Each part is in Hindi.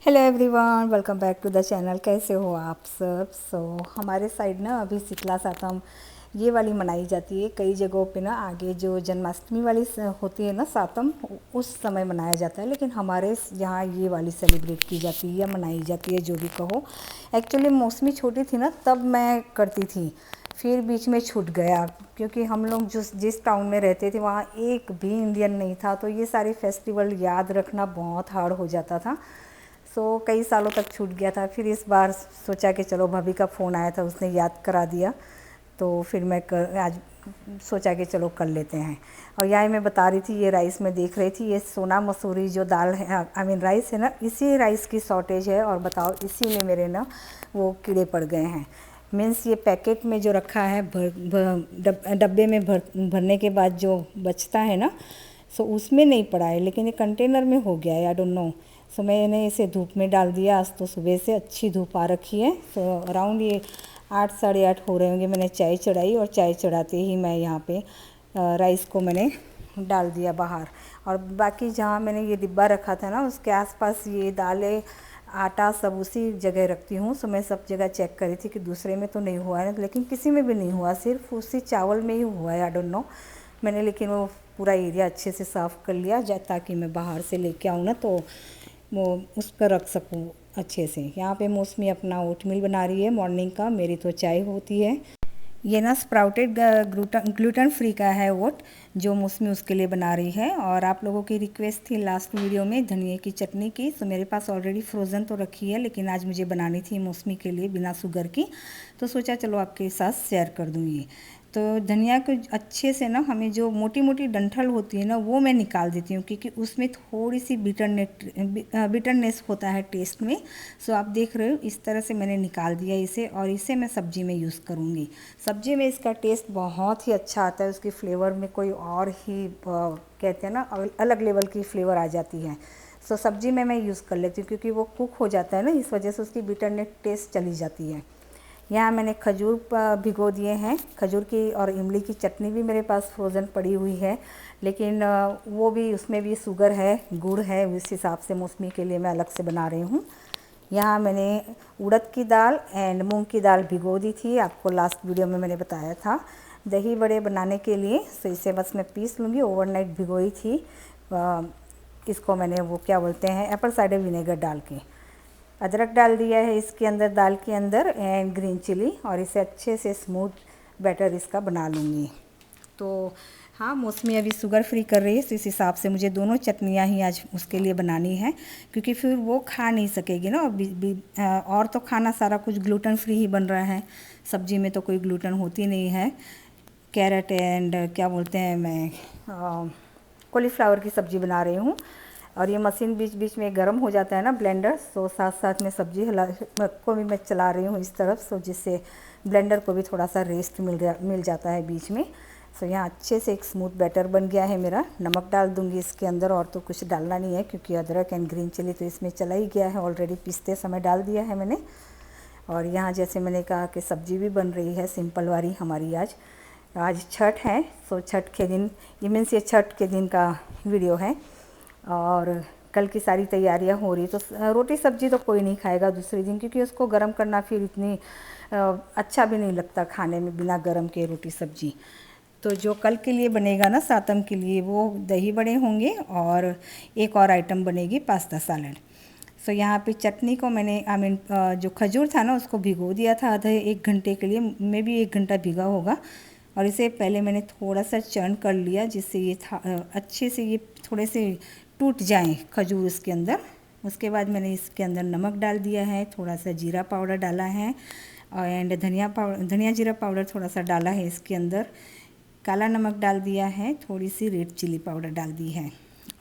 Hello everyone, welcome back to the channel. कैसे हो आप सब? हमारे साइड ना अभी शीतला सातम ये वाली मनाई जाती है। कई जगहों पे ना आगे जो जन्माष्टमी वाली होती है ना सातम, उस समय मनाया जाता है, लेकिन हमारे यहाँ ये वाली सेलिब्रेट की जाती है या मनाई जाती है, जो भी कहो। एक्चुअली मौसमी छोटी थी ना तब मैं करती थी, फिर बीच में छूट गया क्योंकि हम लोग जिस टाउन में रहते थे वहाँ एक भी इंडियन नहीं था, तो ये सारे फेस्टिवल याद रखना बहुत हार्ड हो जाता था। कई सालों तक छूट गया था। फिर इस बार सोचा कि चलो, भाभी का फ़ोन आया था, उसने याद करा दिया, तो फिर आज सोचा कि चलो कर लेते हैं। और यही मैं बता रही थी, ये राइस मैं देख रही थी, ये सोना मसूरी जो दाल है, आई मीन राइस है ना, इसी राइस की शॉर्टेज है। और बताओ, इसी में मेरे ना वो कीड़े पड़ गए हैं। मीन्स ये पैकेट में जो रखा है डब्बे में भरने के बाद जो बचता है ना, उसमें नहीं पड़ा है, लेकिन ये कंटेनर में हो गया है। I don't know. मैंने इसे धूप में डाल दिया। आज तो सुबह से अच्छी धूप आ रखी है। अराउंड ये 8 साढ़े 8 हो रहे होंगे। मैंने चाय चढ़ाई और चाय चढ़ाते ही मैं यहाँ पे राइस को मैंने डाल दिया बाहर। और बाकी जहाँ मैंने ये डिब्बा रखा था ना, उसके आसपास ये दालें आटा सब उसी जगह रखती हूँ। मैं सब जगह चेक करी थी कि दूसरे में तो नहीं हुआ है, लेकिन किसी में भी नहीं हुआ, सिर्फ उसी चावल में ही हुआ है। I don't know. मैंने लेकिन वो पूरा एरिया अच्छे से साफ़ कर लिया ताकि मैं बाहर से लेके आऊँ ना, तो वो उस पर रख सकूँ अच्छे से। यहाँ पे मौसमी अपना ओटमील बना रही है मॉर्निंग का, मेरी तो चाय होती है। ये ना स्प्राउटेड ग्लूटेन फ्री का है ओट, जो मौसमी उसके लिए बना रही है। और आप लोगों की रिक्वेस्ट थी लास्ट वीडियो में धनिया की चटनी की, तो मेरे पास ऑलरेडी फ्रोज़न तो रखी है, लेकिन आज मुझे बनानी थी मौसमी के लिए बिना शुगर की, तो सोचा चलो आपके साथ शेयर कर दूँ ये। तो धनिया को अच्छे से ना, हमें जो मोटी मोटी डंठल होती है ना, वो मैं निकाल देती हूँ, क्योंकि उसमें थोड़ी सी बिटरनेस होता है टेस्ट में। आप देख रहे हो, इस तरह से मैंने निकाल दिया इसे, और इसे मैं सब्जी में यूज़ करूँगी। सब्जी में इसका टेस्ट बहुत ही अच्छा आता है, उसकी फ्लेवर में कोई और ही कहते हैं ना, अलग लेवल की फ्लेवर आ जाती है। सब्जी में मैं यूज़ कर लेती हूँ, क्योंकि वो कुक हो जाता है ना, इस वजह से उसकी बिटरनेस टेस्ट चली जाती है। यहाँ मैंने खजूर भिगो दिए हैं। खजूर की और इमली की चटनी भी मेरे पास फ्रोज़न पड़ी हुई है, लेकिन वो भी, उसमें भी शुगर है, गुड़ है, उस हिसाब से मौसमी के लिए मैं अलग से बना रही हूँ। यहाँ मैंने उड़द की दाल एंड मूंग की दाल भिगो दी थी, आपको लास्ट वीडियो में मैंने बताया था दही बड़े बनाने के लिए। इसे बस मैं पीस लूँगी। ओवरनाइट भिगोई थी इसको मैंने, वो क्या बोलते हैं, एप्पल साइडर विनेगर डाल के। अदरक डाल दिया है इसके अंदर, दाल के अंदर, एंड ग्रीन चिली, और इसे अच्छे से स्मूथ बैटर इसका बना लूँगी। तो हाँ, मौसमी अभी शुगर फ्री कर रही है, तो इस हिसाब से मुझे दोनों चटनियाँ ही आज उसके लिए बनानी है, क्योंकि फिर वो खा नहीं सकेगी ना। और तो खाना सारा कुछ ग्लूटेन फ्री ही बन रहा है, सब्जी में तो कोई ग्लूटेन होती नहीं है। कैरेट एंड क्या बोलते हैं, मैं कॉलीफ्लावर की सब्ज़ी बना रही हूँ। और ये मशीन बीच बीच में गर्म हो जाता है ना, ब्लेंडर, साथ साथ में सब्जी को भी मैं चला रही हूँ इस तरफ, जिससे ब्लेंडर को भी थोड़ा सा रेस्ट मिल जाता है बीच में। यहाँ अच्छे से एक स्मूथ बैटर बन गया है मेरा। नमक डाल दूँगी इसके अंदर, और तो कुछ डालना नहीं है, क्योंकि अदरक एंड ग्रीन चिली तो इसमें चला ही गया है, ऑलरेडी पीसते समय डाल दिया है मैंने। और यहाँ जैसे मैंने कहा कि सब्ज़ी भी बन रही है सिंपल वाली हमारी। आज छठ है, छठ के दिन, ये मीन्स ये छठ के दिन का वीडियो है। और कल की सारी तैयारियां हो रही, तो रोटी सब्ज़ी तो कोई नहीं खाएगा दूसरे दिन, क्योंकि उसको गरम करना फिर इतनी अच्छा भी नहीं लगता खाने में बिना गरम के रोटी सब्ज़ी। तो जो कल के लिए बनेगा ना सातम के लिए, वो दही बड़े होंगे, और एक और आइटम बनेगी पास्ता सैलड। यहाँ पे चटनी को मैंने जो खजूर था ना, उसको भिगो दिया था आधे 1 घंटे के लिए, मे भी 1 घंटा भिगा होगा। और इसे पहले मैंने थोड़ा सा चर्न कर लिया, जिससे ये अच्छे से ये थोड़े से टूट जाएं खजूर इसके अंदर। उसके बाद मैंने इसके अंदर नमक डाल दिया है, थोड़ा सा जीरा पाउडर डाला है, एंड धनिया जीरा पाउडर थोड़ा सा डाला है इसके अंदर, काला नमक डाल दिया है, थोड़ी सी रेड चिली पाउडर डाल दी है।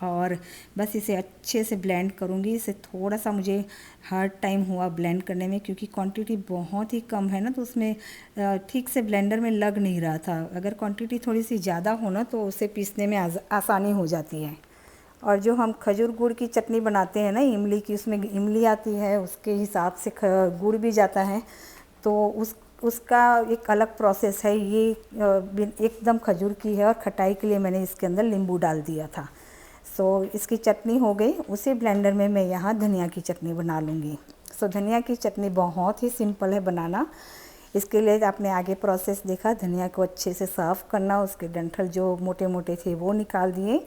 और बस इसे अच्छे से ब्लेंड करूँगी। इसे थोड़ा सा मुझे हार्ड टाइम हुआ ब्लेंड करने में, क्योंकि क्वांटिटी बहुत ही कम है ना, तो उसमें ठीक से ब्लेंडर में लग नहीं रहा था। अगर क्वांटिटी थोड़ी सी ज़्यादा हो ना, तो उसे पीसने में आसानी हो जाती है। और जो हम खजूर गुड़ की चटनी बनाते हैं ना, इमली की, उसमें इमली आती है, उसके हिसाब से गुड़ भी जाता है, तो उसका एक अलग प्रोसेस है। ये एकदम खजूर की है, और खटाई के लिए मैंने इसके अंदर नींबू डाल दिया था। सो इसकी चटनी हो गई। उसी ब्लेंडर में मैं यहाँ धनिया की चटनी बना लूँगी। सो धनिया की चटनी बहुत ही सिंपल है बनाना। इसके लिए आपने आगे प्रोसेस देखा, धनिया को अच्छे से साफ़ करना, उसके डंठल जो मोटे मोटे थे वो निकाल दिए।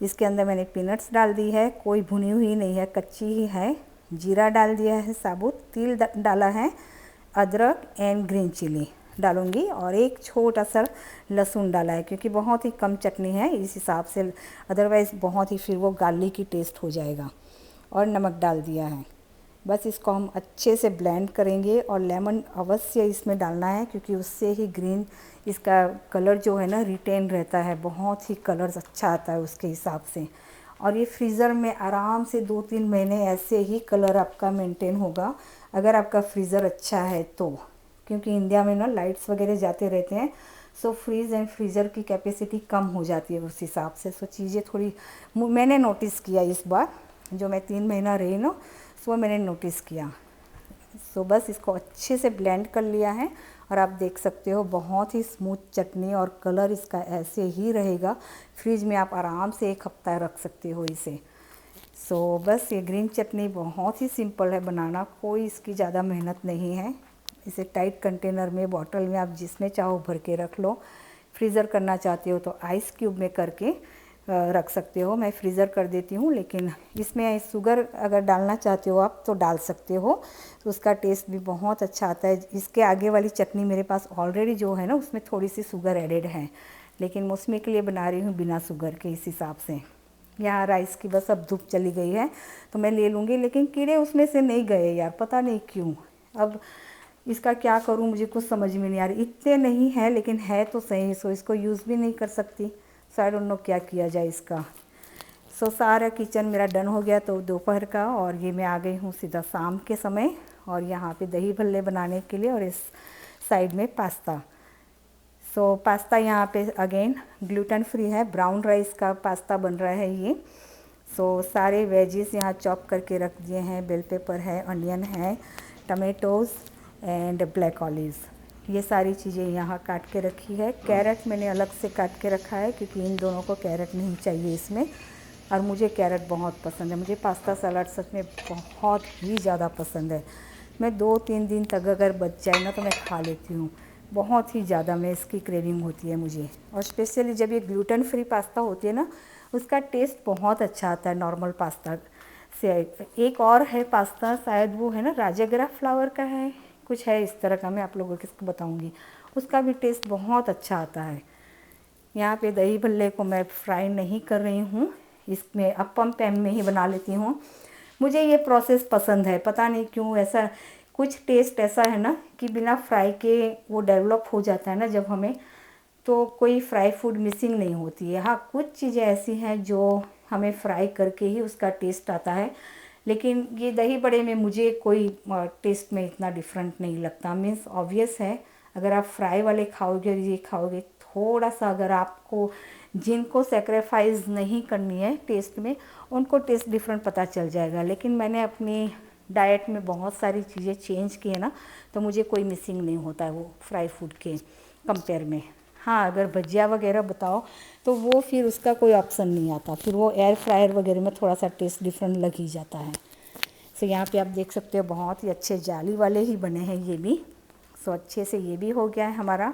इसके अंदर मैंने पीनट्स डाल दी है, कोई भुनी हुई नहीं है, कच्ची ही है। जीरा डाल दिया है साबुत, तिल डाला है, अदरक एंड ग्रीन चिली डालूंगी और एक छोटा सा लहसुन डाला है क्योंकि बहुत ही कम चटनी है इस हिसाब से, अदरवाइज़ बहुत ही फिर वो गार्लिक की टेस्ट हो जाएगा। और नमक डाल दिया है। बस इसको हम अच्छे से ब्लेंड करेंगे और लेमन अवश्य इसमें डालना है क्योंकि उससे ही ग्रीन इसका कलर जो है ना रिटेन रहता है, बहुत ही कलर अच्छा आता है उसके हिसाब से। और ये फ्रीज़र में आराम से 2-3 महीने ऐसे ही कलर आपका मेंटेन होगा अगर आपका फ्रीज़र अच्छा है तो, क्योंकि इंडिया में ना लाइट्स वगैरह जाते रहते हैं, सो फ्रीज़ एंड फ्रीज़र की कैपेसिटी कम हो जाती है उस हिसाब से। सो चीज़ें थोड़ी मैंने नोटिस किया इस बार, जो मैं 3 महीना रही ना, सो मैंने नोटिस किया। सो बस इसको अच्छे से ब्लेंड कर लिया है और आप देख सकते हो बहुत ही स्मूथ चटनी और कलर इसका ऐसे ही रहेगा। फ्रिज में आप आराम से 1 हफ्ता रख सकते हो इसे। सो बस ये ग्रीन चटनी बहुत ही सिंपल है बनाना, कोई इसकी ज़्यादा मेहनत नहीं है। इसे टाइट कंटेनर में, बॉटल में, आप जिसमें चाहो भर के रख लो। फ्रीज़र करना चाहते हो तो आइस क्यूब में करके रख सकते हो। मैं फ्रीज़र कर देती हूँ, लेकिन इसमें शुगर अगर डालना चाहते हो आप तो डाल सकते हो, तो उसका टेस्ट भी बहुत अच्छा आता है। इसके आगे वाली चटनी मेरे पास ऑलरेडी जो है ना उसमें थोड़ी सी शुगर एडेड है, लेकिन मौसमी के लिए बना रही हूँ बिना शुगर के, इस हिसाब से। यहाँ राइस की बस अब धूप चली गई है तो मैं ले लूँगी, लेकिन कीड़े उसमें से नहीं गए यार, पता नहीं क्यों। अब इसका क्या करूँ, मुझे कुछ समझ में नहीं आ रही। इतने नहीं है लेकिन है तो सही, सो इसको यूज़ भी नहीं कर सकती। सो आई डोंट नो क्या किया जाए इसका। सो सारा किचन मेरा डन हो गया तो दोपहर का, और ये मैं आ गई हूँ सीधा शाम के समय। और यहाँ पे दही भल्ले बनाने के लिए, और इस साइड में पास्ता। सो पास्ता यहाँ पे अगेन ग्लूटेन फ्री है, ब्राउन राइस का पास्ता बन रहा है ये। सो सारे वेजिस यहाँ चॉप करके रख दिए हैं, बेल पेपर है, अनियन है, टमेटोज़ एंड ब्लैक ऑलिव्स, ये सारी चीज़ें यहाँ काट के रखी है। कैरेट मैंने अलग से काट के रखा है क्योंकि इन दोनों को कैरेट नहीं चाहिए इसमें, और मुझे कैरेट बहुत पसंद है। मुझे पास्ता सलाद सच में बहुत ही ज़्यादा पसंद है। मैं 2-3 दिन तक अगर बच जाए ना तो मैं खा लेती हूँ, बहुत ही ज़्यादा मैं इसकी क्रेविंग होती है मुझे। और स्पेशली जब ये ग्लूटेन फ्री पास्ता होती है ना, उसका टेस्ट बहुत अच्छा आता है नॉर्मल पास्ता से। एक और है पास्ता, शायद वो है ना राजाग्रा फ्लावर का है, कुछ है इस तरह का, मैं आप लोगों को बताऊंगी, उसका भी टेस्ट बहुत अच्छा आता है। यहाँ पे दही भल्ले को मैं फ्राई नहीं कर रही हूँ, इसमें अप्पम पैन में ही बना लेती हूँ। मुझे ये प्रोसेस पसंद है, पता नहीं क्यों, ऐसा कुछ टेस्ट ऐसा है ना कि बिना फ्राई के वो डेवलप हो जाता है ना जब हमें, तो कोई फ्राई फूड मिसिंग नहीं होती है। हाँ, कुछ चीज़ें ऐसी हैं जो हमें फ्राई करके ही उसका टेस्ट आता है, लेकिन ये दही बड़े में मुझे कोई टेस्ट में इतना डिफरेंट नहीं लगता। मीन्स ऑब्वियस है, अगर आप फ्राई वाले खाओगे और ये खाओगे, थोड़ा सा अगर आपको, जिनको सेक्रीफाइस नहीं करनी है टेस्ट में, उनको टेस्ट डिफरेंट पता चल जाएगा। लेकिन मैंने अपनी डाइट में बहुत सारी चीज़ें चेंज की है ना, तो मुझे कोई मिसिंग नहीं होता है वो फ्राई फूड के कंपेयर में। हाँ, अगर भजिया वगैरह बताओ तो वो फिर उसका कोई ऑप्शन नहीं आता, फिर वो एयर फ्रायर वगैरह में थोड़ा सा टेस्ट डिफरेंट लग ही जाता है। सो यहाँ पे आप देख सकते हो बहुत ही अच्छे जाली वाले ही बने हैं ये भी। सो अच्छे से ये भी हो गया है हमारा।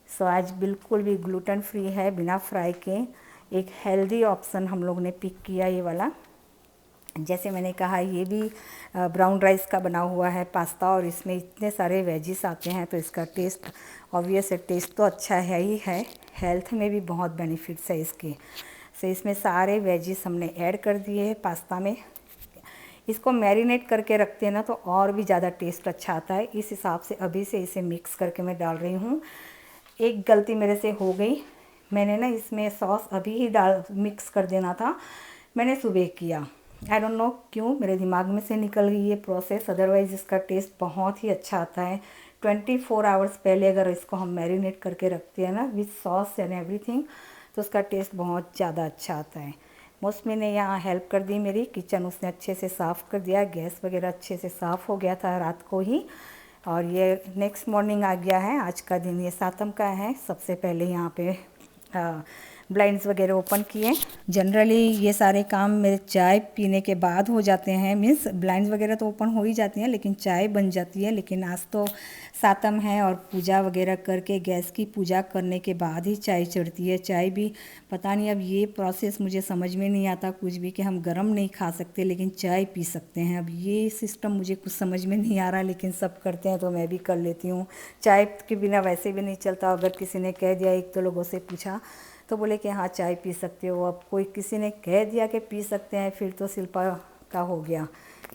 सो आज बिल्कुल भी ग्लूटेन फ्री है, बिना फ्राई के, एक हेल्दी ऑप्शन हम लोग ने पिक किया ये वाला। जैसे मैंने कहा, ये भी ब्राउन राइस का बना हुआ है पास्ता, और इसमें इतने सारे वेजिस आते हैं तो इसका टेस्ट, ऑब्वियस है, टेस्ट तो अच्छा है ही है, हेल्थ में भी बहुत बेनिफिट्स है इसके। सो इसमें सारे वेजिस हमने ऐड कर दिए हैं पास्ता में। इसको मैरिनेट करके रखते हैं ना तो और भी ज़्यादा टेस्ट अच्छा आता है, इस हिसाब से अभी से इसे मिक्स करके मैं डाल रही हूँ। एक गलती मेरे से हो गई, मैंने ना इसमें सॉस अभी ही मिक्स कर देना था, मैंने सुबह किया। आई डोंट नो क्यों मेरे दिमाग में से निकल गई ये प्रोसेस, अदरवाइज़ इसका टेस्ट बहुत ही अच्छा आता है। 24 आवर्स पहले अगर इसको हम मैरिनेट करके रखते हैं ना विथ सॉस एंड एवरीथिंग, तो उसका टेस्ट बहुत ज़्यादा अच्छा आता है। मौसमी ने यहाँ हेल्प कर दी मेरी, किचन उसने अच्छे से साफ़ कर दिया, गैस वगैरह अच्छे से साफ़ हो गया था रात को ही। और ये नेक्स्ट मॉर्निंग आ गया है, आज का दिन ये सातम का है। सबसे पहले यहाँ पे ब्लाइंड्स वगैरह ओपन किए। जनरली ये सारे काम मेरे चाय पीने के बाद हो जाते हैं, मीन्स ब्लाइंड्स वगैरह तो ओपन हो ही जाती हैं लेकिन चाय बन जाती है। लेकिन आज तो सातम है और पूजा वगैरह करके गैस की पूजा करने के बाद ही चाय चढ़ती है। चाय भी पता नहीं, अब ये प्रोसेस मुझे समझ में नहीं आता कुछ भी, कि हम गर्म नहीं खा सकते लेकिन चाय पी सकते हैं। अब ये सिस्टम मुझे कुछ समझ में नहीं आ रहा, लेकिन सब करते हैं तो मैं भी कर लेती हूँ। चाय के बिना वैसे भी नहीं चलता। अगर किसी ने कह दिया, एक तो लोगों से पूछा तो बोले कि हाँ चाय पी सकते हो। अब कोई किसी ने कह दिया कि पी सकते हैं, फिर तो शिल्पा का हो गया,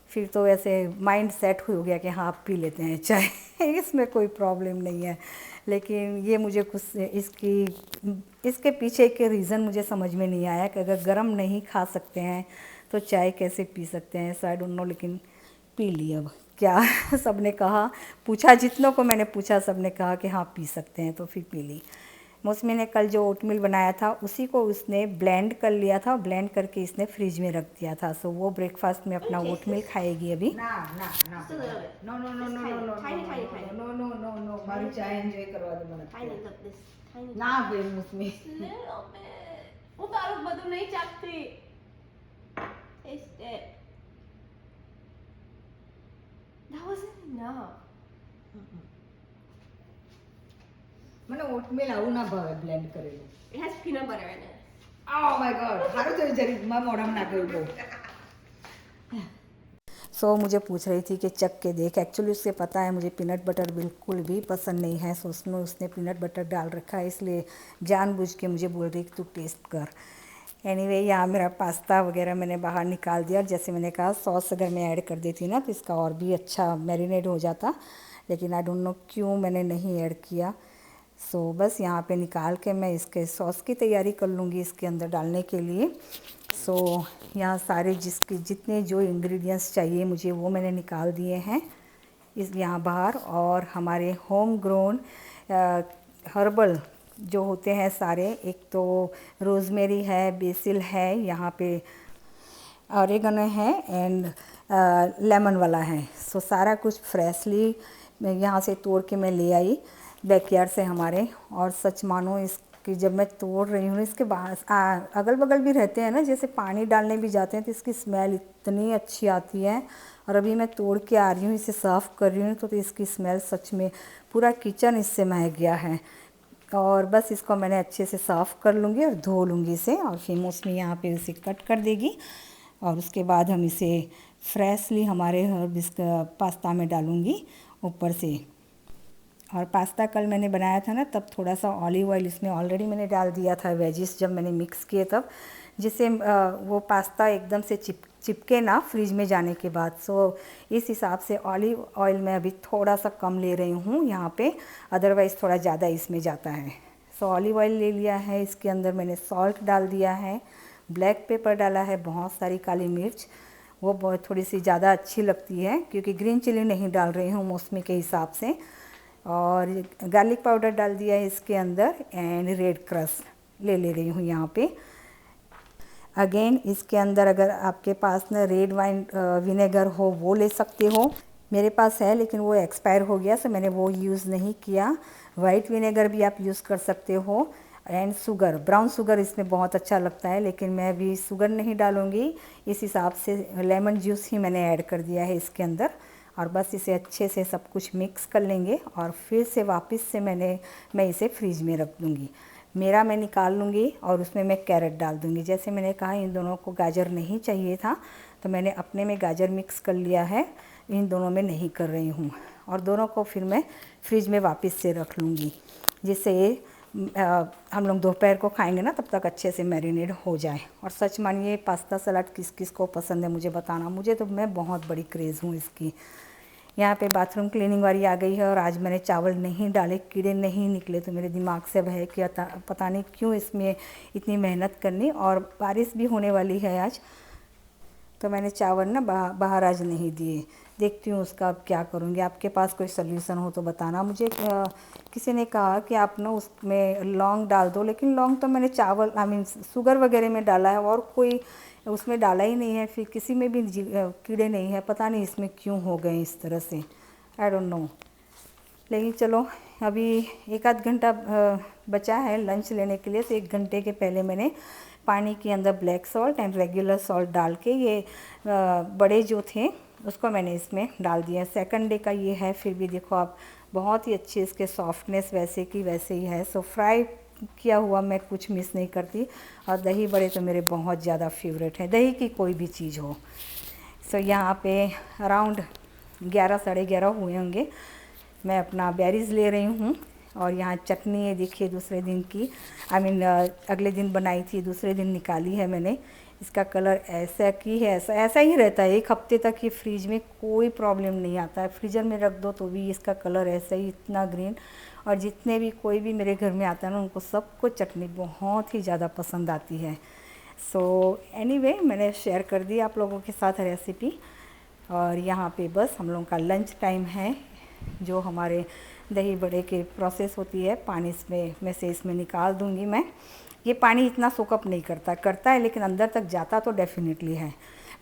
फिर तो ऐसे माइंड सेट हो गया कि हाँ आप पी लेते हैं चाय इसमें कोई प्रॉब्लम नहीं है। लेकिन ये मुझे कुछ इसके पीछे के रीज़न मुझे समझ में नहीं आया कि अगर गर्म नहीं खा सकते हैं तो चाय कैसे पी सकते हैं। सो आई डोंट नो, लेकिन पी ली अब क्या सबने कहा, पूछा, जितनों को मैंने पूछा सबने कहा कि हाँ पी सकते हैं, तो फिर पी ली। मौसमी ने कल जो ओटमील बनाया था उसी को उसने ब्लेंड कर लिया था, ब्लेंड करके इसने फ्रिज में रख दिया था। सो वो ब्रेकफास्ट में अपना ओटमील खाएगी अभी। No no no no no no no no no no, मारी चाय एंजॉय करवा दो મને ના ભાઈ મौसमी હું તારું બધું નહીં ચાખતી. Taste it. That wasn't enough. મને ઓટમીલ આવું ના ભાવે બ્લેન્ડ કરેલું. It has peanut butter in it. Oh my God, हारू तो जरी मैं मोड़म ना करूँ तो। सो मुझे पूछ रही थी कि चख के देख। एक्चुअली उससे पता है मुझे पीनट बटर बिल्कुल भी पसंद नहीं है। सो उसमें उसने पीनट बटर डाल रखा है, इसलिए जानबूझ के मुझे बोल रही कि तू टेस्ट कर। एनीवे, यहाँ मेरा पास्ता वगैरह मैंने बाहर निकाल दिया। जैसे मैंने कहा सॉस अगर मैं ऐड कर देती ना तो इसका और भी अच्छा मैरिनेट हो जाता, लेकिन आई डोंट नो क्यों मैंने नहीं ऐड किया। सो बस यहाँ पे निकाल के मैं इसके सॉस की तैयारी कर लूँगी इसके अंदर डालने के लिए। सो यहाँ सारे जितने जो इंग्रेडिएंट्स चाहिए मुझे वो मैंने निकाल दिए हैं इस यहाँ बाहर। और हमारे होम ग्रोन हर्बल जो होते हैं सारे, एक तो रोज़मेरी है, बेसिल है, यहाँ पे ऑरिगेनो है एंड लेमन वाला है। सो सारा कुछ फ्रेशली मैं यहाँ से तोड़ के मैं ले आई बैकयार्ड से हमारे। और सच मानो इसकी जब मैं तोड़ रही हूँ, इसके बाहर अगल बगल भी रहते हैं ना, जैसे पानी डालने भी जाते हैं तो इसकी स्मेल इतनी अच्छी आती है। और अभी मैं तोड़ के आ रही हूँ, इसे साफ़ कर रही हूँ तो इसकी स्मेल सच में पूरा किचन इससे महक गया है। और बस इसको मैंने अच्छे से साफ़ कर लूँगी और धो लूँगी इसे, और फिर मौसमी यहाँ पे इसे कट कर देगी। और उसके बाद हम इसे फ्रेशली हमारे पास्ता में डालूँगी ऊपर से। और पास्ता कल मैंने बनाया था ना, तब थोड़ा सा ऑलिव ऑयल इसमें ऑलरेडी मैंने डाल दिया था वेजिस जब मैंने मिक्स किए तब, जिससे वो पास्ता एकदम से चिपके ना फ्रिज में जाने के बाद। सो इस हिसाब से ऑलिव ऑयल मैं अभी थोड़ा सा कम ले रही हूँ यहाँ पे, अदरवाइज़ थोड़ा ज़्यादा इसमें जाता है। सो ऑलिव ऑयल ले लिया है, इसके अंदर मैंने सॉल्ट डाल दिया है, ब्लैक पेपर डाला है, बहुत सारी काली मिर्च, वो बहुत थोड़ी सी ज़्यादा अच्छी लगती है क्योंकि ग्रीन चिली नहीं डाल रही हूँ मौसमी के हिसाब से। और गार्लिक पाउडर डाल दिया है इसके अंदर एंड रेड क्रश ले रही हूँ यहाँ पे। अगेन इसके अंदर अगर आपके पास ना रेड वाइन विनेगर हो वो ले सकते हो, मेरे पास है लेकिन वो एक्सपायर हो गया, सो मैंने वो यूज़ नहीं किया। वाइट विनेगर भी आप यूज़ कर सकते हो एंड शुगर, ब्राउन शुगर इसमें बहुत अच्छा लगता है, लेकिन मैं अभी शुगर नहीं डालूँगी। इस हिसाब से लेमन जूस ही मैंने ऐड कर दिया है इसके अंदर। और बस इसे अच्छे से सब कुछ मिक्स कर लेंगे और फिर से वापस से मैं इसे फ्रिज में रख दूँगी। मेरा मैं निकाल लूँगी और उसमें मैं कैरेट डाल दूँगी। जैसे मैंने कहा इन दोनों को गाजर नहीं चाहिए था तो मैंने अपने में गाजर मिक्स कर लिया है, इन दोनों में नहीं कर रही हूँ। और दोनों को फिर मैं फ्रिज में वापस से रख लूँगी, जिससे हम लोग दोपहर को खाएंगे ना तब तक अच्छे से मैरिनेट हो जाए। और सच मानिए पास्ता सलाद किस किस को पसंद है मुझे बताना, मुझे तो मैं बहुत बड़ी क्रेज़ हूँ इसकी। यहाँ पे बाथरूम क्लीनिंग वाली आ गई है और आज मैंने चावल नहीं डाले, कीड़े नहीं निकले, तो मेरे दिमाग से अब है कि पता नहीं क्यों इसमें इतनी मेहनत करनी। और बारिश भी होने वाली है आज, तो मैंने चावल ना बाहर आज नहीं दिए। देखती हूँ उसका अब क्या करूँगी। आपके पास कोई सल्यूशन हो तो बताना मुझे। किसी ने कहा कि आप ना उसमें लौंग डाल दो, लेकिन लौंग तो मैंने चावल शुगर वगैरह में डाला है और कोई उसमें डाला ही नहीं है, फिर किसी में भी कीड़े नहीं है। पता नहीं इसमें क्यों हो गए इस तरह से, आई डोंट नो। लेकिन चलो अभी एक आध घंटा बचा है लंच लेने के लिए, तो 1 घंटे के पहले मैंने पानी के अंदर black salt and regular salt डाल के ये बड़े जो थे उसको मैंने इसमें डाल दिया। सेकंड डे का ये है, फिर भी देखो आप बहुत ही अच्छी इसके सॉफ्टनेस वैसे की वैसे ही है। सो फ्राई किया हुआ मैं कुछ मिस नहीं करती, और दही बड़े तो मेरे बहुत ज़्यादा फेवरेट हैं, दही की कोई भी चीज़ हो। सो यहाँ पे अराउंड 11 साढ़े 11 हुए होंगे, मैं अपना बेरीज़ ले रही हूँ। और यहाँ चटनी है, देखिए दूसरे दिन की, अगले दिन बनाई थी, दूसरे दिन निकाली है मैंने। इसका कलर ऐसा की है, ऐसा ही रहता है 1 हफ्ते तक, ये फ्रिज में कोई प्रॉब्लम नहीं आता है। फ्रीज़र में रख दो तो भी इसका कलर ऐसा ही इतना ग्रीन। और जितने भी कोई भी मेरे घर में आता है ना, उनको सबको चटनी बहुत ही ज़्यादा पसंद आती है। सो एनीवे, मैंने शेयर कर दी आप लोगों के साथ रेसिपी। और यहाँ पे बस हम लोगों का लंच टाइम है। जो हमारे दही बड़े के प्रोसेस होती है, पानी में से इसमें निकाल दूँगी मैं। ये पानी इतना सोकअप नहीं करता है, लेकिन अंदर तक जाता तो डेफिनेटली है।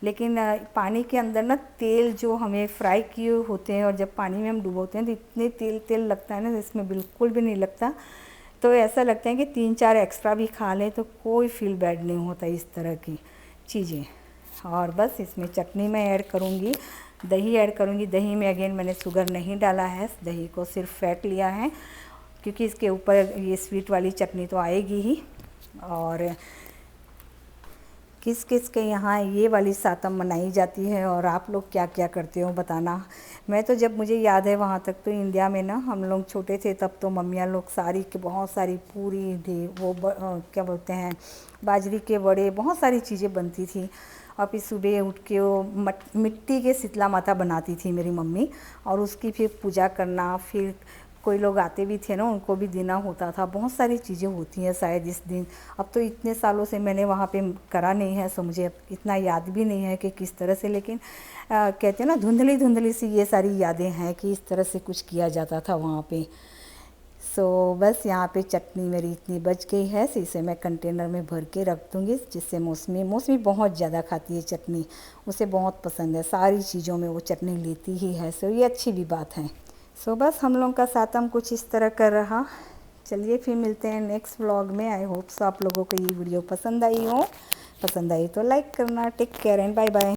लेकिन पानी के अंदर ना तेल जो हमें फ्राई किए होते हैं, और जब पानी में हम डुबोते हैं तो इतने तेल लगता है ना, इसमें बिल्कुल भी नहीं लगता। तो ऐसा लगता है कि 3-4 एक्स्ट्रा भी खा लें तो कोई फील बैड नहीं होता, इस तरह की चीज़ें। और बस इसमें चटनी मैं ऐड करूँगी, दही ऐड करूँगी। दही में अगेन मैंने शुगर नहीं डाला है, दही को सिर्फ फैट लिया है, क्योंकि इसके ऊपर ये स्वीट वाली चटनी तो आएगी ही। और किस किस के यहाँ ये वाली सातम मनाई जाती है, और आप लोग क्या क्या करते हो बताना। मैं तो जब मुझे याद है वहाँ तक तो इंडिया में ना, हम लोग छोटे थे तब तो मम्मियाँ लोग सारी के बहुत सारी पूरी थी, वो क्या बोलते हैं, बाजरी के बड़े, बहुत सारी चीज़ें बनती थी। और फिर सुबह उठ के वो मिट्टी के शीतला माता बनाती थी मेरी मम्मी, और उसकी फिर पूजा करना, फिर कोई लोग आते भी थे ना, उनको भी देना होता था। बहुत सारी चीज़ें होती हैं शायद इस दिन। अब तो इतने सालों से मैंने वहाँ पे करा नहीं है, सो मुझे इतना याद भी नहीं है कि किस तरह से, लेकिन कहते हैं ना, धुंधली धुंधली सी ये सारी यादें हैं कि इस तरह से कुछ किया जाता था वहाँ पे। सो बस यहाँ पे चटनी मेरी इतनी बच गई है, तो इसे मैं कंटेनर में भर के रख दूँगी, जिससे मौसमी बहुत ज़्यादा खाती है चटनी, उसे बहुत पसंद है, सारी चीज़ों में वो चटनी लेती ही है। सो ये अच्छी भी बात है। सो बस हम लोग का सातम कुछ इस तरह कर रहा। चलिए फिर मिलते हैं नेक्स्ट व्लॉग में। आई होप सो आप लोगों को ये वीडियो पसंद आई हो। पसंद आई तो लाइक करना। Take care and bye bye.